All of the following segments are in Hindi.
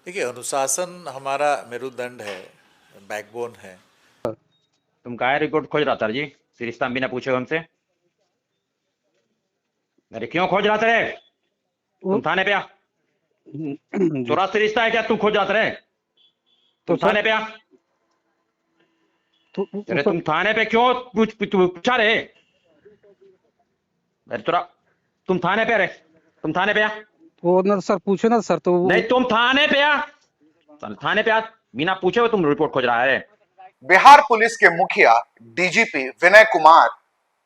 देखिए, अनुशासन हमारा मेरुदंड है, बैकबोन है। तुम काहे रिपोर्ट खोज रहा था जी? सिरिस्ता बिना पूछे हमसे? अरे क्यों खोज रहा था रे? तुम वो थाने पे आ। जी तोरा सिरिस्ता है क्या? तू खोज रहा था रे? तो तुम सर थाने पे आ। तो अरे सर तुम थाने पे क्यों पूछा रे? अरे तोरा तुम थाने पे रे? तुम थाने पे आ। वो ना सर पूछे ना सर तो नहीं तुम थाने पे आ। थाने पे आ। बिना पूछे हुए तुम रिपोर्ट खोज रहा है। बिहार पुलिस के मुखिया डीजीपी विनय कुमार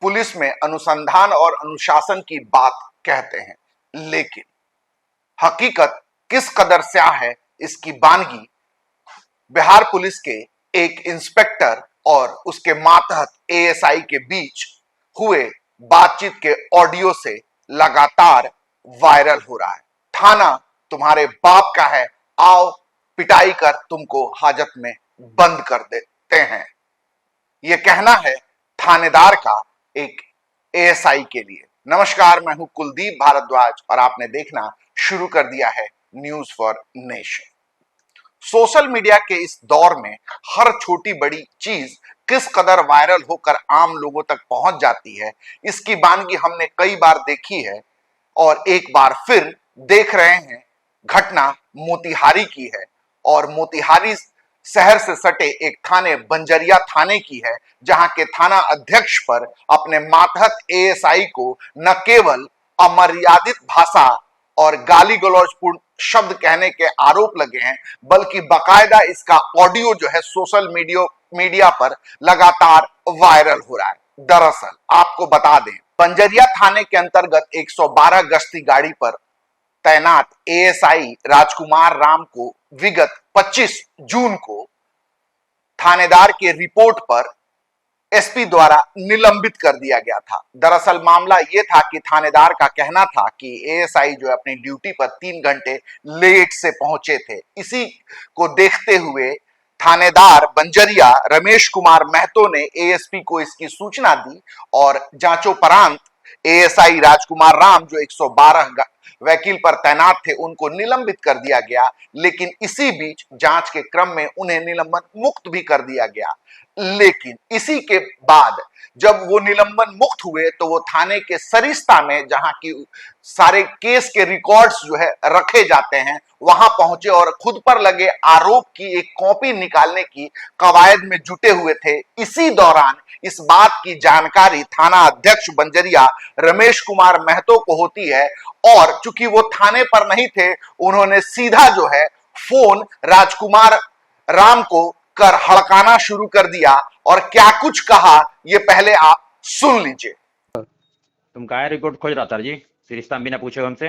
पुलिस में अनुसंधान और अनुशासन की बात कहते हैं, लेकिन हकीकत किस कदर स्याह है इसकी बानगी बिहार पुलिस के एक इंस्पेक्टर और उसके मातहत एएसआई के बीच हुए बातचीत के ऑडियो से लगातार वायरल हो रहा है। थाना तुम्हारे बाप का है, आओ पिटाई कर तुमको हाजत में बंद कर देते हैं, यह कहना है थानेदार का एक एएसआई के लिए। नमस्कार, मैं हूं कुलदीप भारद्वाज और आपने देखना शुरू कर दिया है news for nation. Social media के इस दौर में हर छोटी बड़ी चीज किस कदर वायरल होकर आम लोगों तक पहुंच जाती है, इसकी बानगी हमने कई बार देखी है और एक बार फिर देख रहे हैं। घटना मोतिहारी की है और मोतिहारी शहर से सटे एक थाने बंजरिया थाने की है, जहां के थाना अध्यक्ष पर अपने मातहत एएसआई को न केवल अमर्यादित भाषा और गाली गलौजपूर्ण शब्द कहने के आरोप लगे हैं, बल्कि बाकायदा इसका ऑडियो जो है सोशल मीडिया पर लगातार वायरल हो रहा है। दरअसल आपको बता दें, बंजरिया थाने के अंतर्गत 112 गश्ती गाड़ी पर तैनात एएसआई राजकुमार राम को विगत 25 जून को थानेदार के रिपोर्ट पर एसपी द्वारा निलंबित कर दिया गया था। दरअसल मामला यह था कि थानेदार का कहना था कि एएसआई जो अपनी ड्यूटी पर 3 घंटे लेट से पहुंचे थे। इसी को देखते हुए थानेदार बंजरिया रमेश कुमार महतो ने एएसपी को इसकी सूचना दी और जांचोपरांत एएसआई राजकुमार राम जो 112 वकील पर तैनात थे उनको निलंबित कर दिया गया, लेकिन इसी बीच जांच के क्रम में उन्हें निलंबन मुक्त भी कर दिया गया। लेकिन इसी के बाद जब वो निलंबन मुक्त हुए तो वो थाने के सरिस्ता में, जहां की सारे केस के रिकॉर्ड्स जो है रखे जाते हैं, वहां पहुंचे और खुद पर लगे आरोप की एक कॉपी निकालने की कवायद में जुटे हुए थे। इसी दौरान इस बात की जानकारी थाना अध्यक्ष बंजरिया रमेश कुमार महतो को होती है और चूंकि वो थाने पर नहीं थे, उन्होंने सीधा जो है फोन राजकुमार राम को कर हड़काना शुरू कर दिया और क्या कुछ कहा ये पहले आप सुन लीजिए। तुम काहे रिपोर्ट खोज रहा था जी? सिरिस्ता बिना पूछे हुए हमसे?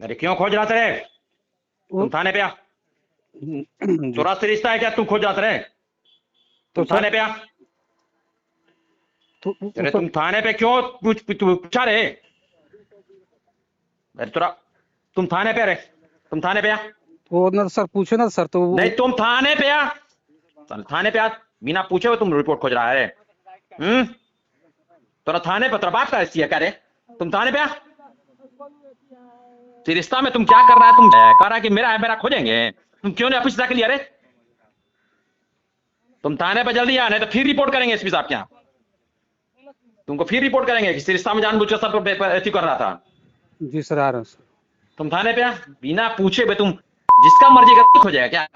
अरे क्यों खोज रहा था रे? तुम थाने पे आ। जी तोरा सिरिस्ता है क्या? तू खोज रहा था रे? तो तुम थाने पे आ। अरे तुम थाने पे क्यों पूछा रे? अरे तोरा तुम थाने पे रे? तुम थाने पे आ। वो ना सर पूछे ना सर तो नहीं तुम थाने पे आ। थाने पे आ। बिना पूछे हुए तुम रिपोर्ट खोज रहा है। तोरा थाने पे तेरा बाप का हैसियत है क्या रे? तुम थाने पे आ। सिरिस्ता में तुम क्या कर रहा है? तुम कह रहा है कि मेरा है, मेरा खोजेंगे। तुम क्यों नहीं ऑफिस जाके लिया रे? तुम थाने पे जल्दी आ, नहीं तो फिर रिपोर्ट करेंगे एसपी साहब के यहाँ। तुमको फिर रिपोर्ट करेंगे कि सिरिस्ता में जानबूझकर सबको ऐसी कर रहा था। जी सर आ रहा हूँ सर। तुम थाने पे आ। बिना पूछे हुए तुम जिसका मर्जी का खोजेगा क्या?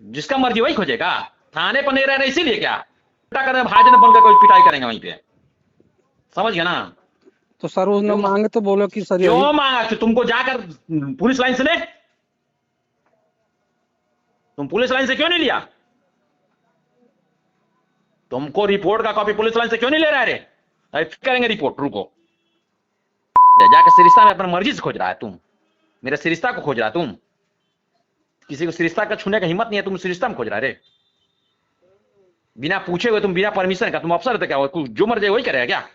जिसका मर्जी वही खोजेगा? थाने पर नहीं रह रहे इसीलिए क्या करें? भाजन बनकर कोई पिटाई करेंगे वहीं पे, समझ गया ना? तो सर उसने मांगे तो बोलो कि सर क्यों मांगा? तो तुमको जाकर पुलिस लाइन से ले। तुम पुलिस लाइन से क्यों नहीं लिया? तुमको रिपोर्ट का कॉपी पुलिस लाइन से क्यों नहीं ले रहा है रे? फिर करेंगे रिपोर्ट, रुको। जाकर सिरिस्ता में अपनी मर्जी से खोज रहा है तुम? मेरे सिरिस्ता को खोज रहा है तुम? किसी को सिरिस्ता का छूने का हिम्मत नहीं है, तुम सिरिस्ता में खोज रहा है रे? बिना पूछे हुए तुम, बिना परमिशन का तुम अफसर थे क्या? जो मर्जी वही करेगा क्या?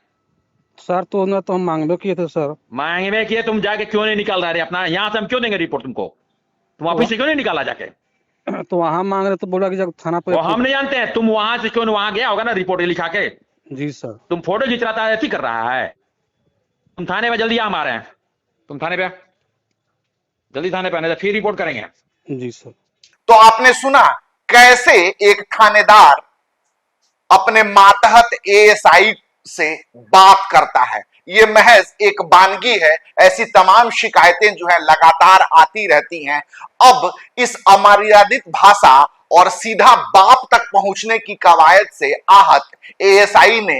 सर तो ना तो हम मांगबे किए थे सर। मांगने किए, तुम जाके क्यों नहीं निकाल रहा है अपना? यहां से हम क्यों देंगे रिपोर्ट तुमको? तुम ऑफिस से क्यों नहीं निकाला जाके? तो वहां मांग रहे तो बोला कि जब थाना पे हम नहीं जानते हैं, तुम वहां से क्यों वहां गया होगा ना रिपोर्ट लिखा के। जी सर। तुम फोटो खींच रहा था, ऐसी कर रहा है। तुम थाने में जल्दी आ, हम आ रहे हैं। तुम थाने पे जल्दी थाने पे आने दे, फिर रिपोर्ट करेंगे। जी सर। तो आपने सुना कैसे एक थानेदार अपने मातहत एएसआई से बात करता है। ये महज एक वानगी है, ऐसी तमाम शिकायतें जो है लगातार आती रहती हैं। अब इस अमर्यादित भाषा और सीधा बाप तक पहुंचने की कवायद से आहत एएसआई ने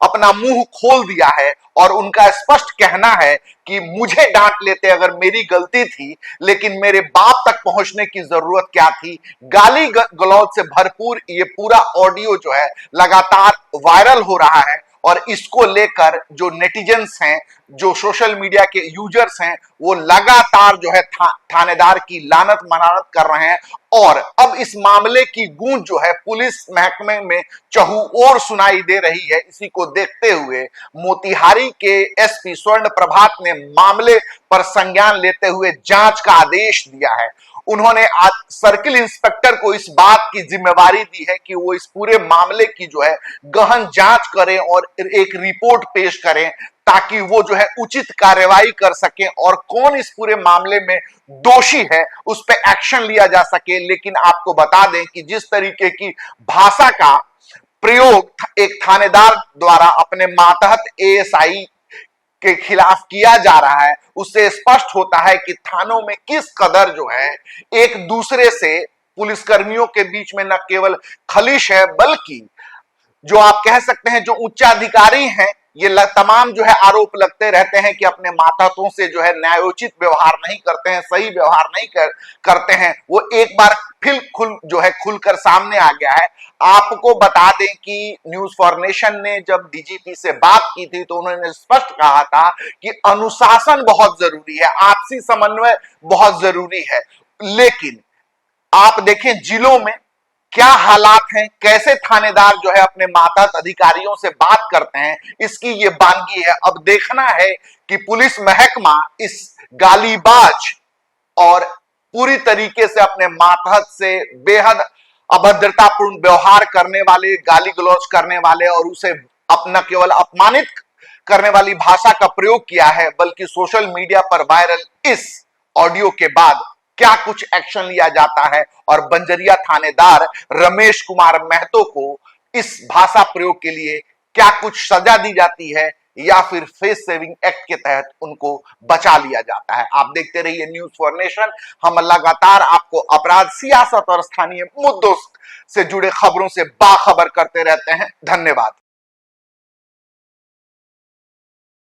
अपना मुंह खोल दिया है और उनका स्पष्ट कहना है कि मुझे डांट लेते अगर मेरी गलती थी, लेकिन मेरे बाप तक पहुंचने की जरूरत क्या थी। गाली गलौज से भरपूर ये पूरा ऑडियो जो है लगातार वायरल हो रहा है और इसको लेकर जो नेटिजन्स हैं, जो सोशल मीडिया के यूजर्स हैं, वो लगातार जो है थानेदार की लानत मनानत कर रहे हैं। और अब इस मामले की गूंज जो है पुलिस महकमे में चहुओर सुनाई दे रही है। इसी को देखते हुए मोतिहारी के एसपी स्वर्ण प्रभात ने मामले पर संज्ञान लेते हुए जांच का आदेश दिया है। उन्होंने आज सर्किल इंस्पेक्टर को इस बात की जिम्मेवारी दी है कि वो इस पूरे मामले की जो है गहन जांच करें और एक रिपोर्ट पेश करें, ताकि वो जो है उचित कार्रवाई कर सकें और कौन इस पूरे मामले में दोषी है उस पर एक्शन लिया जा सके। लेकिन आपको बता दें कि जिस तरीके की भाषा का प्रयोग एक थानेदार द्वारा अपने मातहत एएसआई के खिलाफ किया जा रहा है, उससे स्पष्ट होता है कि थानों में किस कदर जो है एक दूसरे से पुलिसकर्मियों के बीच में न केवल खलिश है, बल्कि जो आप कह सकते हैं जो उच्चाधिकारी हैं, ये तमाम जो है आरोप लगते रहते हैं कि अपने मातहतों से जो है न्यायोचित व्यवहार नहीं करते हैं, सही व्यवहार नहीं करते हैं। वो एक बार फिर खुलकर सामने आ गया है। आपको बता दें कि न्यूज फॉर नेशन ने जब डीजीपी से बात की थी तो उन्होंने स्पष्ट कहा था कि अनुशासन बहुत जरूरी है, आपसी समन्वय बहुत जरूरी है। लेकिन आप देखें जिलों में क्या हालात हैं, कैसे थानेदार जो है अपने मातहत अधिकारियों से बात करते हैं, इसकी ये वानगी है। अब देखना है कि पुलिस महकमा इस गालीबाज और पूरी तरीके से अपने मातहत से बेहद अभद्रतापूर्ण व्यवहार करने वाले, गाली गलौज करने वाले और उसे अपना केवल अपमानित करने वाली भाषा का प्रयोग किया है, बल्कि सोशल मीडिया पर वायरल इस ऑडियो के बाद क्या कुछ एक्शन लिया जाता है और बंजरिया थानेदार रमेश कुमार महतो को इस भाषा प्रयोग के लिए क्या कुछ सजा दी जाती है या फिर फेस सेविंग एक्ट के तहत उनको बचा लिया जाता है। आप देखते रहिए न्यूज फॉर नेशन। हम लगातार आपको अपराध, सियासत और स्थानीय मुद्दों से जुड़े खबरों से बाखबर करते रहते हैं। धन्यवाद।